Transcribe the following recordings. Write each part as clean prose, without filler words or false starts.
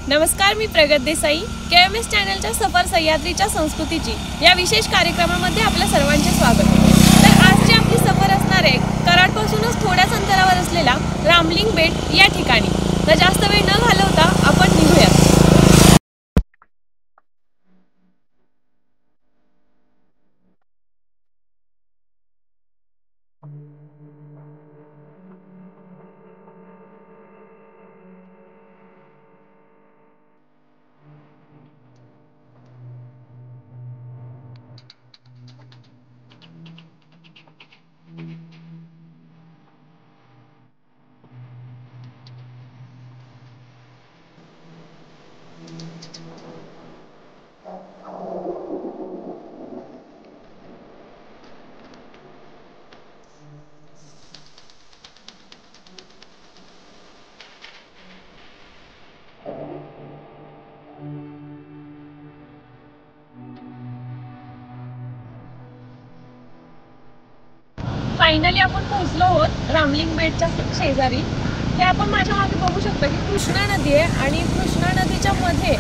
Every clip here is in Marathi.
नमस्कार, मी प्रगत देसाई KMS चॅनलच्या सफर सह्याद्रीच्या संस्कृतीची या विशेष कार्यक्रमामध्ये आपल्या सर्वांचे स्वागत। तर आजची आपली सफर असणार आहे कराडपासूनच थोड्याच अंतरावर असलेला रामलिंग बेट या ठिकाणी। तर जास्त वेळ न घालवता आपण निघूया। फायनली आपण पोहोचलो आहोत रामलिंग बेटच्या शेजारी। हे आपण माझ्या मागे बघू शकता की कृष्णा नदी आहे आणि कृष्णा नदीच्या मध्ये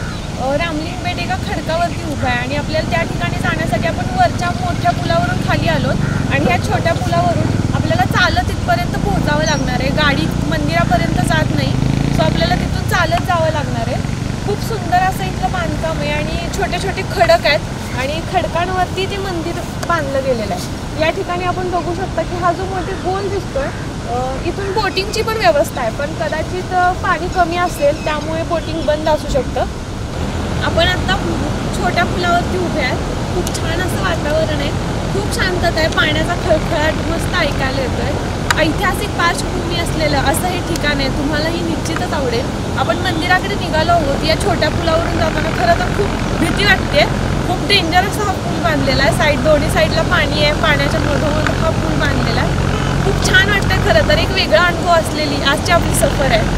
रामलिंग बेट एका खडकावरती उभा आहे आणि आपल्याला त्या ठिकाणी जाण्यासाठी आपण वरच्या मोठ्या पुलावरून खाली आलोत आणि ह्या छोट्या पुलावरून आपल्याला चालत इथपर्यंत पोहोचावं लागणार आहे। गाडी मंदिरापर्यंत जात नाही, सो आपल्याला तिथून चालत जावं लागणार आहे। खूप सुंदर असं इथलं बांधकाम आहे आणि छोटे छोटे खडक आहेत आणि खडकांवरती ते मंदिर बांधलं गेलेलं आहे। या ठिकाणी आपण बघू शकता की हा जो मोठे गोल दिसतोय इथून बोटिंगची पण व्यवस्था आहे, पण कदाचित पाणी कमी असेल त्यामुळे बोटिंग बंद असू शकतं। आपण आता छोट्या पुलावरती उभे आहेत। खूप छान असं वातावरण आहे, खूप शांतता आहे, पाण्याचा खळखळाट मस्त ऐकायला येतोय। ऐतिहासिक पार्श्वभूमी असलेलं असं हे ठिकाण आहे, तुम्हालाही निश्चितच आवडेल। आपण मंदिराकडे निघालो आहोत। या छोट्या पुलावरून जाताना खरं तर खूप भीती वाटते, खूप डेंजरस हा पूल बांधलेला आहे। दोन्ही साईडला पाणी आहे, पाण्याच्या मधोमध हा पूल बांधलेला आहे। खूप छान वाटतं, खरं तर एक वेगळा अनुभव असलेली आजची आपली सफर आहे।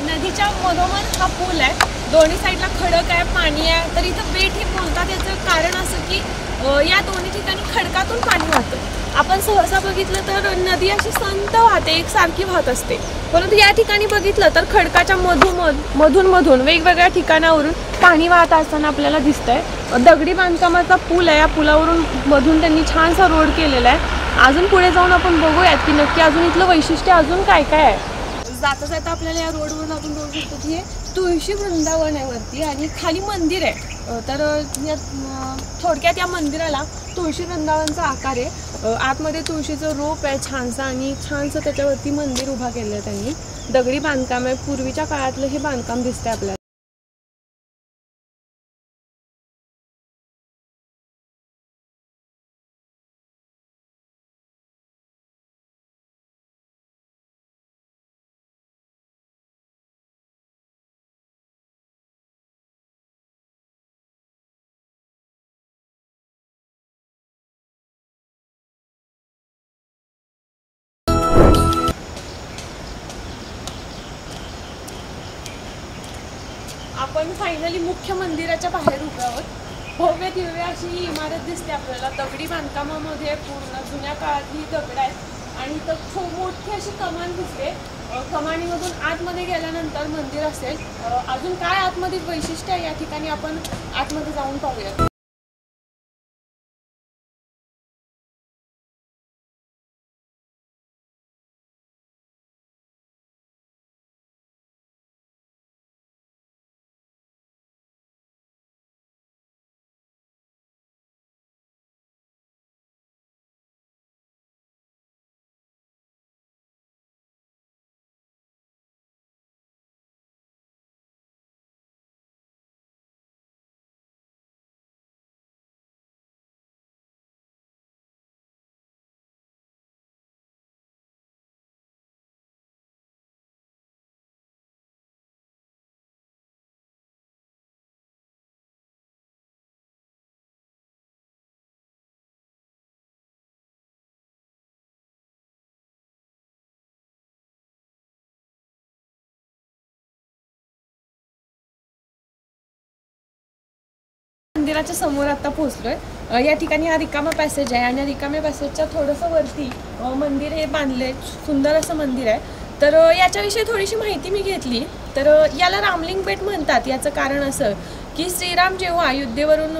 नदीच्या मधोमध हा पूल आहे, दोन्ही साईडला खडक आहे, पाणी आहे। तर इथं बेट हे बोलतात याचं कारण असं की या दोन्ही ठिकाणी खडकातून पाणी वाहतं। आपण सहसा बघितलं तर नदी अशी संत वाहते, एकसारखी वाहत असते, परंतु या ठिकाणी बघितलं तर खडकाच्या मधून वेगवेगळ्या ठिकाणावरून पाणी वाहत असताना आपल्याला दिसतंय। दगडी बांधकामाचा पूल आहे, या पुलावरून मधून त्यांनी छानसा रोड केलेला आहे। अजून पुढे जाऊन आपण बघूयात की नक्की अजून इथलं वैशिष्ट्य अजून काय काय आहे। जाता जाता आपल्याला या रोडवरून आपण बघू शकतो की हे तुळशी वृंदावन आहे वरती आणि खाली मंदिर आहे। तर या थोडक्यात या मंदिराला तुळशी वृंदावनचा आकार आहे। आतमध्ये तुळशीचं रोप आहे छानसा आणि छानसं त्याच्यावरती मंदिर उभा केलं आहे त्यांनी। दगडी बांधकाम आहे, पूर्वीच्या काळातलं हे बांधकाम दिसतंय आपल्याला। आपण फायनली मुख्य मंदिराच्या बाहेर उभे आहोत। भव्य दिव्य अशी इमारत दिसते आपल्याला, दगडी बांधकामामध्ये पूर्ण जुन्या काळातली दगड आहेत आणि इथं मोठी अशी कमान दिसते। कमानीमधून आतमध्ये गेल्यानंतर मंदिर असेल। अजून काय आतमध्ये वैशिष्ट्य आहे या ठिकाणी आपण आतमध्ये जाऊन पाहूया। मंदिराच्या समोर आता पोहोचलोय। या ठिकाणी हा रिकामा पॅसेज आहे आणि या रिकाम्या पॅसेजच्या थोडंसं वरती मंदिर हे बांधले, सुंदर असं मंदिर आहे। तर याच्याविषयी थोडीशी माहिती मी घेतली। तर याला रामलिंग बेट म्हणतात। याचं कारण असं की श्रीराम जेव्हा अयोध्येवरून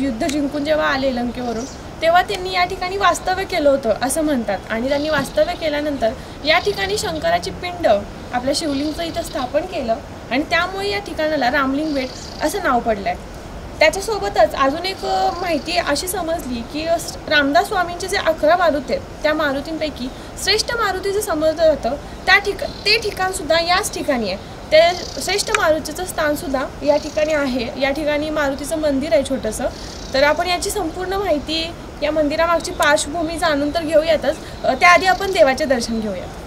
युद्ध जिंकून जेव्हा आले लंकेवरून, तेव्हा त्यांनी या ठिकाणी वास्तव्य केलं होतं असं म्हणतात। आणि त्यांनी वास्तव्य केल्यानंतर या ठिकाणी शंकराची पिंड आपल्या शिवलिंगचं इथं स्थापन केलं आणि त्यामुळे या ठिकाणाला रामलिंग बेट असं नाव पडलं आहे। त्याच्यासोबतच अजून एक माहिती अशी समजली की रामदास स्वामींचे जे 11 मारुती आहेत, त्या मारुतींपैकी श्रेष्ठ मारुती जे समजलं जातं ते ठिकाणसुद्धा याच ठिकाणी आहे। ते श्रेष्ठ मारुतीचं स्थानसुद्धा या ठिकाणी आहे। या ठिकाणी मारुतीचं मंदिर आहे छोटंसं। तर आपण याची संपूर्ण माहिती, या मंदिरामागची पार्श्वभूमी जाणून तर घेऊयातच, त्याआधी आपण देवाचे दर्शन घेऊयात।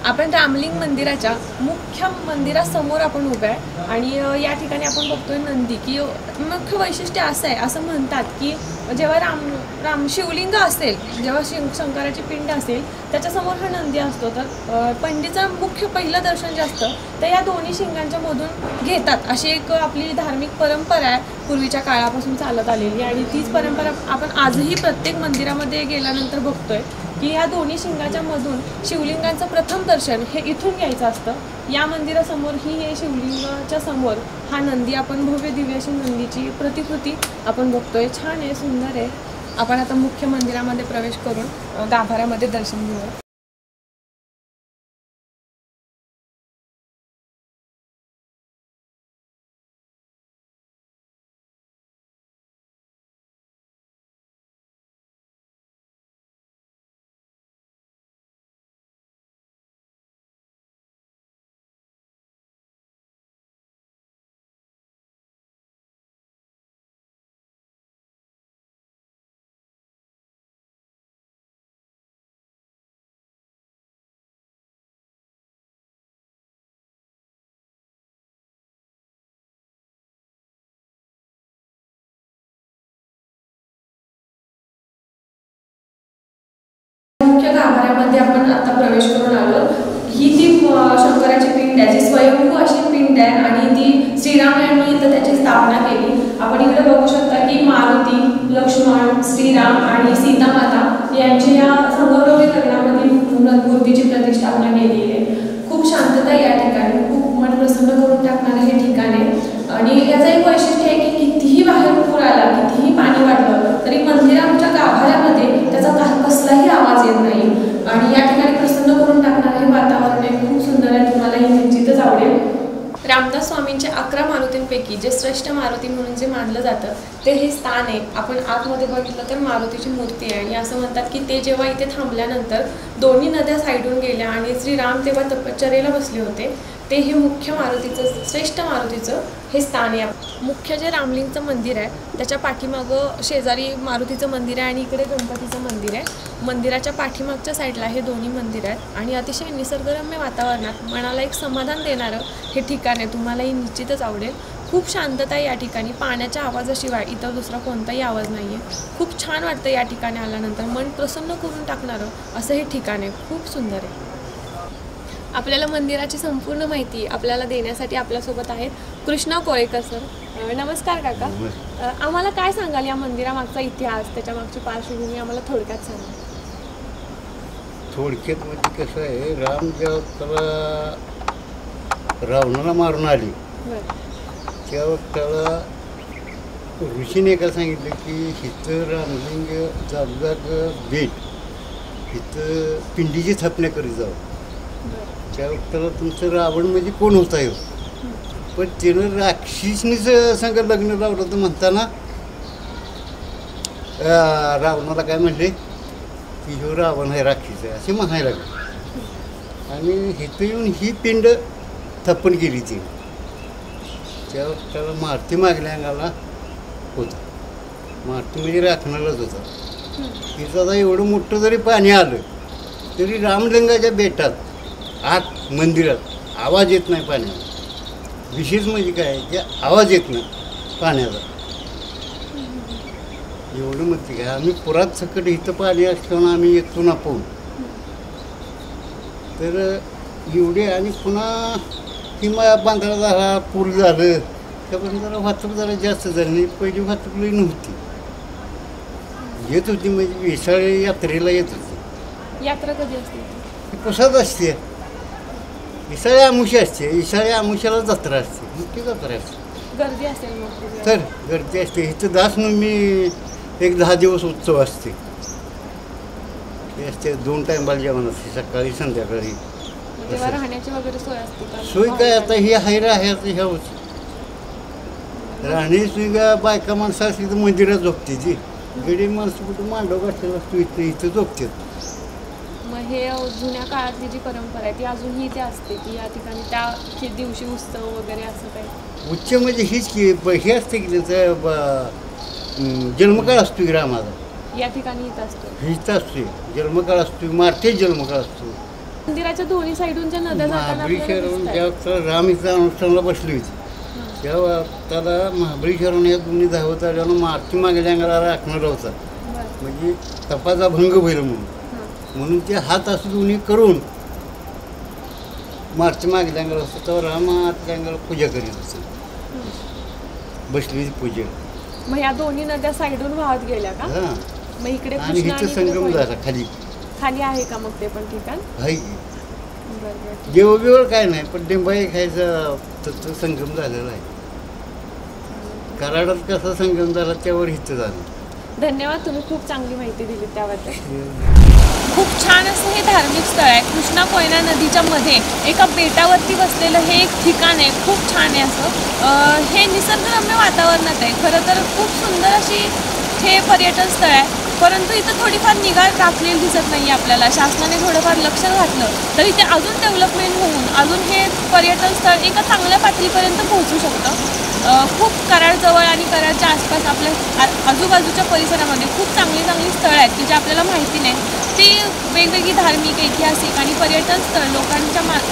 आपण रामलिंग मंदिराच्या मुख्य मंदिरासमोर आपण उभे आहे आणि या ठिकाणी आपण बघतोय नंदी, की मुख्य वैशिष्ट्य असं आहे, असं म्हणतात की जेव्हा शिवलिंग असेल, जेव्हा शंकराची पिंड असेल, त्याच्यासमोर हा नंदी असतो। तर पंडीचं मुख्य पहिलं दर्शन जे असतं ते या दोन्ही शिंगांच्या मधून घेतात, अशी एक आपली धार्मिक परंपरा आहे, पूर्वीच्या काळापासून चालत आलेली। आणि तीच परंपरा आपण आजही प्रत्येक मंदिरामध्ये गेल्यानंतर बघतोय की या दोन्ही शिंगाच्या मधून शिवलिंगांचं प्रथम दर्शन हे इथून घ्यायचं असतं। या मंदिरासमोर हे शिवलिंगाच्या समोर हा नंदी, आपण भव्य दिव्य अशी नंदीची प्रतिकृती आपण बघतोय। छान आहे, सुंदर आहे। आपण आता मुख्य मंदिरामध्ये प्रवेश करून गाभाऱ्यामध्ये दर्शन घेऊया। मुख्य गाभाऱ्यामध्ये आपण आता प्रवेश करून आलो। ही ती शंकराची पिंड आहे, जी स्वयंभू अशी पिंड आहे आणि ती श्रीराम यांनी इथं त्याची स्थापना केली। आपण इकडे बघू शकता की मारुती, लक्ष्मण, श्रीराम आणि सीता माता यांच्या या समोरच्या लग्नामध्ये मूर्तीची प्रतिष्ठापना केलेली आहे। खूप शांतता या ठिकाणी, खूप मन प्रसन्न करून टाकणारे हे ठिकाण आहे। आणि याचं एक वैशिष्ट्य आहे की कितीही बाहेर पूर आला, कितीही पाणी वाढलं तरी मंदिराच्या गाभाऱ्यामध्ये त्याचा कसलाही आवाज येत नाही आणि या ठिकाणी प्रसन्न करून टाकणारे हे वातावरण आहे, खूप सुंदर आहे। तुम्हाला हे निश्चितच आवडेल। रामदास स्वामींच्या 11 मारुतींपैकी जे श्रेष्ठ मारुती म्हणून जे मानलं जातं ते हे स्थान आहे। आपण आतमध्ये बघितलं तर मारुतीची मूर्ती आहे आणि असं म्हणतात की ते जेव्हा इथे थांबल्यानंतर दोन्ही नद्या साईडून गेल्या आणि श्रीराम तेव्हा तपश्चर्येला बसले होते, ते हे मुख्य मारुतीचं, श्रेष्ठ मारुतीचं हे स्थान आहे। मुख्य जे रामलिंगचं मंदिर आहे त्याच्या पाठीमागं शेजारी मारुतीचं मंदिर आहे आणि इकडे गणपतीचं मंदिर आहे। मंदिराच्या पाठीमागच्या साईडला हे दोन्ही मंदिर आहेत आणि अतिशय निसर्गरम्य वातावरणात मनाला एक समाधान देणारं हे ठिकाण आहे। तुम्हालाही निश्चितच आवडेल। खूप शांतता आहे या ठिकाणी, पाण्याच्या आवाजाशिवाय इतर दुसरा कोणताही आवाज नाही आहे। खूप छान वाटतं या ठिकाणी आल्यानंतर, मन प्रसन्न करून टाकणारं असं हे ठिकाण आहे, खूप सुंदर आहे। आपल्याला मंदिराची संपूर्ण माहिती आपल्याला देण्यासाठी आपल्यासोबत आहेत कृष्णा कोळेकर सर। नमस्कार काका। आम्हाला काय सांगाल या मंदिरामागचा इतिहास, त्याच्या मागची पार्श्वभूमी आम्हाला थोडक्यात सांगा। थोडक्यात म्हणजे कसं आहे, राम जेव्हा रावणाला मारून आली तेव्हा त्याला ऋषीने काय सांगितलं की इथं रामलिंग जागजाग बेट इथं पिंडीची स्थापना करीत जावं। त्या वक्ताला तुमचं रावण म्हणजे कोण होता येऊ, पण त्यानं राक्षसनीच संग लग्न लावलं तर म्हणताना रावणाला काय म्हणले की ह्यो रावण आहे, राक्षस आहे असे म्हणायला लागले। आणि इथं येऊन ही पिंड स्थापन केली ती। त्या वक्ताला मारुती मागल्या अंगाला होता, मारुती म्हणजे राखणारच होता। तिथं आता एवढं मोठं जरी पाणी आलं तरी रामलिंगाच्या बेटात आत मंदिरात आवाज येत नाही पाण्याचा। विशेष म्हणजे काय की आवाज येत नाही पाण्याचा, एवढं म्हणते काय। आम्ही पुरात सकट इथं पाणी असताना आम्ही येतो ना पाहून, तर एवढे आणि पुन्हा की मग बांधला झाला पूर झालं त्यापर्यंत जरा वाहतूक जरा जास्त झाली नाही. पहिली वाहतूक लई नव्हती, येत होती म्हणजे विसाळी यात्रेला येत होती. यात्रा कधी असते? ती पुसात असते, विसाळी आमुषी असते, विसाळी आमुष्याला जत्रा असते, मोठी जत्रा असते. गर्दी असेल मग? तर गर्दी असते. इथं दासनवमी एक 10 दिवस उत्सव असते. ते असते 2 टायमाला जेवण असते, सकाळी संध्याकाळी. तेव्हा राहण्याची वगैरे सोय असते का? सोय काय आता ही हैरा आहे आता ह्या होती राहण्याची सोय का बायका माणसं असली तर मंदिरात झोपते ती, गडी माणसं कुठं मांडव घातलेला असतो इथं इथं झोपतात. मग हे जुन्या काळातली जी परंपरा आहे ती अजूनही ते असते की या ठिकाणी त्या दिवशी उत्सव वगैरे असं काही? उच्च म्हणजे हीच की हे असते की त्याचा जन्मकाळ असतो की रामाचा या ठिकाणी येत असतो. हीच असतो जन्मकाळ असतो, मारते जन्मकाळ असतो. मंदिराच्या दोन्ही साईडून ज्या नद्या जाताना महाबळेश्वरहून ज्या राम इथं अनुष्ठानाला बसली होती तेव्हा त्याला महाबळेश्वरहून या दोन्ही धावत आल्यानं मारती मागल्या अंगाला राखणार होता, म्हणजे तपाचा भंग होईल म्हणून ते हात असं दोन्ही करून मारती मागल्या अंगाला असतं तेव्हा राम आतल्या अंगाला पूजा करीत असत, बसली होती पूजा. मग या दोन्ही नद्या साईडून वाहत गेल्या का? हां, मग इकडे आणि कृष्णा इथं संगम झाला खाली खाली आहे का मग ते पण ठिकाण? आहे. बरोबर. जेवळ काय नाही पण डिंबाई खायचा तत्व संगम झालेला आहे. कराडात कसा संगम झाला त्यावर इथं झालं. धन्यवाद, तुम्ही खूप चांगली माहिती दिली त्याबद्दल. खूप छान असं हे धार्मिक स्थळ आहे. कृष्णा कोयना नदीच्या मध्ये एका बेटावरती बसलेलं हे एक ठिकाण आहे. खूप छान आहे असं. हे निसर्गरम्य वातावरणात आहे. खरं तर खूप सुंदर अशी हे पर्यटन स्थळ आहे. परंतु इथं थोडीफार निगा राखलेली दिसत नाही आपल्याला. शासनाने थोडंफार लक्ष घातलं तर इथे अजून डेव्हलपमेंट होऊन अजून हे पर्यटन स्थळ एका चांगल्या पातळीपर्यंत पोहोचू शकतं. खूप कराडजवळ आणि कराडच्या आसपास आपल्या आजूबाजूच्या परिसरामध्ये खूप चांगली चांगली स्थळं आहेत की जे आपल्याला माहिती नाही. ती वेगवेगळी धार्मिक, ऐतिहासिक आणि पर्यटन स्थळ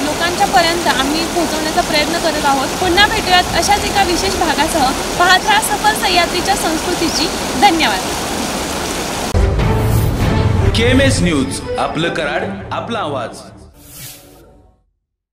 लोकांच्यापर्यंत आम्ही पोहोचवण्याचा प्रयत्न करत आहोत. पुन्हा भेटूयात अशाच एका विशेष भागासह. पाहत राहा सफर सह्याद्रीच्या संस्कृतीची. धन्यवाद. KMS न्यूज, आपलं कराड, आपला आवाज.